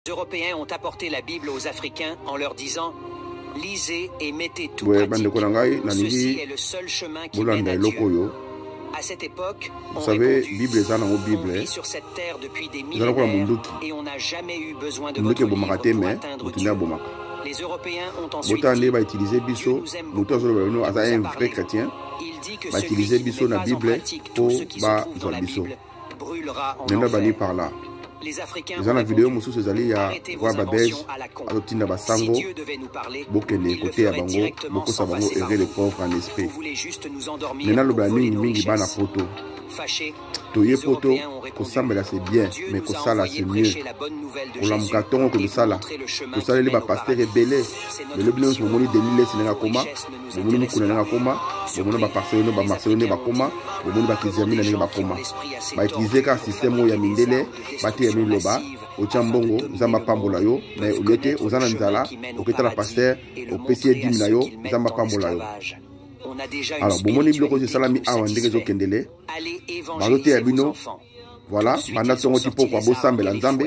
Les Européens ont apporté la Bible aux Africains en leur disant « Lisez et mettez tout pratique. Ceci est le seul chemin qui mène à Dieu. » À cette époque, on répondit, on vit sur cette terre depuis des millénaires et on n'a jamais eu besoin de votre livre pour atteindre Dieu. Les Européens ont ensuite dit, Dieu nous aime beaucoup. Il dit que celui qui ne met pas en pratique tout ce qui se trouve dans la Bible brûlera en enfer. Les Africains ont répondu, arrêtez vos inventions à la con. Si Dieu devait nous parler, il le ferait directement sans passer par vous. Vous voulez juste nous endormir pour voler nos richesses. Fâchés, les Européens ont répondu, Dieu nous a envoyé prêcher la bonne nouvelle de Jésus et vous montrer le chemin qui mène au paradis. C'est notre mission. Nos richesses ne nous intéressent pas. Sur les ceux qui ont l'esprit assez on a déjà une spiritualité satisfaite. Allez évangéliser vos enfants. Voilà, pendant que tu peux voir Nzambe,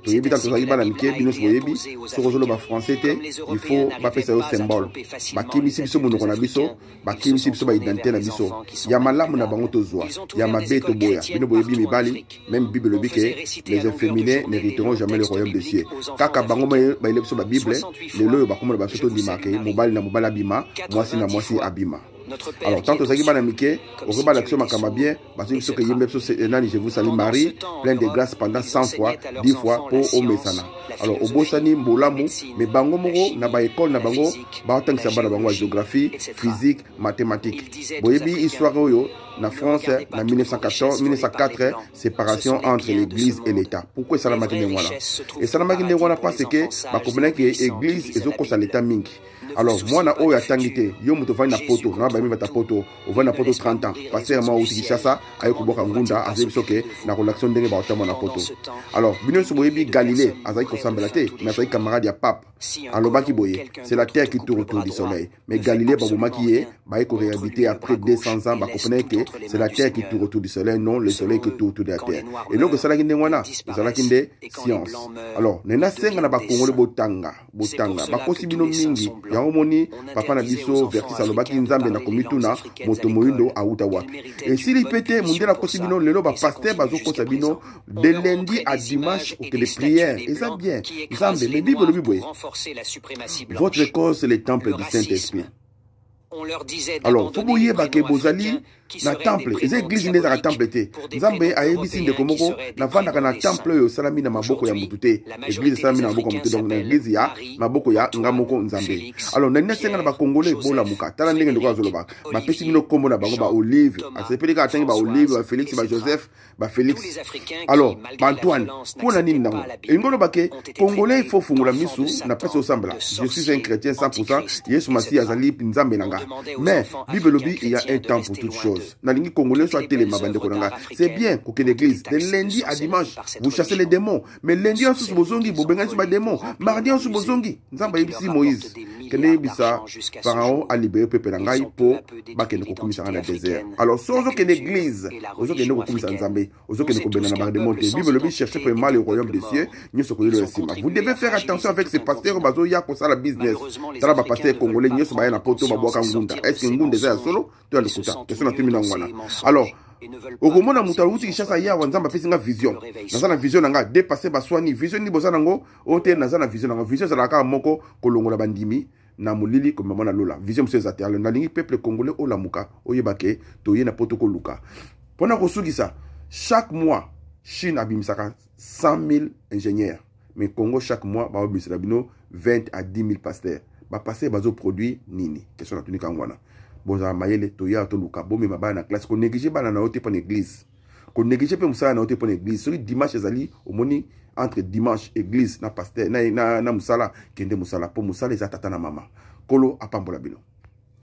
tu es bien dans la mique, bino soyebi, sorozolo ba français te, il faut ba pesa yo symbole. Ba kimisi biso muno na biso, ba kimisi biso ba identité na biso. Ya malamu na bango tozwa, ya mabeto boya, bino boyebi mibali, même Bible le dit que les efféminés n'hériteront jamais le royaume des cieux. Kaka bango ba ile biso ba Bible, lelo ba komo ba soto dimake, mobali na mobali abima, mwasi na mwasi abima. Alors, tant que ça qui va n'amiquer, au rebat l'action m'a bien, parce que ce que je vous salue Marie, plein de grâce pendant 100 fois, 10 fois pour au Messana. Alors, au Bossani, Mbolamu, mais Bango Moro, n'a pas école, n'a Bango, Baotang Sabana Bango, géographie, physique, mathématiques. Boyebi, histoire, na France, en 1904, séparation entre l'église et l'État. Pourquoi ça l'a maquiné voilà? Et ça l'a maquiné voilà parce que, ma commune que l'église est au cause de l'État mingi. Alors, moi, na oya tangité, yo muto va na poto, na ba mi bata poto, o va na poto 30 ans. Parce que moi aussi Kinshasa, ayo kuboka ngunda, azeli soke na relation ndenge ba otama na poto. Alors, bino soboyebi Galilée, azali ko sambelate, mais azali camarade ya pape. Alors baki boye, c'est la terre qui tourne autour du soleil. Mais Galilée ba bomakié, ba ko réhabiter après 200 ans, ba comprenez que c'est la terre qui tourne autour du soleil, non le soleil qui tourne autour de la terre. Et donc ça la kinde wana, ça la kinde science. Alors, nena senga na ba kongole botanga, ba kosibino mingi. Omoni papa na biso vertis alobaki nzambe na komituna moto moyindo auta wapi. Et s'il pétait mundela kosibino lelo ba pasteur bazo kosabino de lundi à dimanche que les prières et ça bien nzambe mais bible le bible. Votre cause c'est le temple du Saint-Esprit. Alors, faut bouiller baké bozali na temple. Les églises n'est pas temple té. Nzambe a ebisi de komoko na vanda kana temple yo salami na maboko ya mutute. Église salami na maboko mutute donc na église ya maboko ya ngamoko nzambe. Alors na nesenga na ba congolais bola muka. Tala ndenge ndoko azoloba. Ba pesi bino kombo na bango ba Olive. Asepeli ka atangi ba Olive, ba Félix, ba Joseph, ba Félix. Alors, ba Antoine, pour na nini nango. Et ngolo baké congolais il faut fungula misu na pesi osambla. Je suis un chrétien 100%. Yesu Masi azali nzambe nanga. Mais Bible lobby il y a un temps pour toutes choses. Nalingi congolais soit téléma bande konanga. C'est bien que l'église de lundi à dimanche vous chassez les démons. Mais lundi en sous bozongi vous benga sur les démons. Mardi en sous bozongi. Nzamba yebisi Moïse. Kene bisa Pharaon a libéré peuple nangai pour bakene ko komisa na désert. Alors sozo que l'église, ozo que no komisa nzambe, ozo que no benana ba démon. Bible lobby chercher vraiment le royaume des cieux, ni ce que le sima. Vous devez faire attention avec ces pasteurs bazo ya ko sala business. Tala ba pasteur congolais ni so ba na poto ba boka ngunda. Est-ce que ngunda za solo? Tu as le kota. Que son atimi nangwana. Alors au moment na mutaruti kishasa ya wanzamba pesi nga vision. Naza na vision nga dépasser baswani vision ni boza nango ote naza na vision nga vision za la moko kolongola bandimi na mulili comme maman na lola vision monsieur zaterle na lingi peuple congolais olamuka oyebake toye na protocole luka. Pona ko sugisa chaque mois Chine abimisaka 100 000 ingénieurs mais Congo chaque mois ba obisela bino 20 à 10 000 pasteurs. Ba passer bazo produit nini question na tunika ngwana. Boza mayele toya to luka bomi mabana na classe ko négliger bana na ote pour l'église ko négliger pe musala na ote pour l'église celui dimanche ezali omoni entre dimanche église na pasteur na musala kende musala pour musala ezata na mama kolo apambola bino.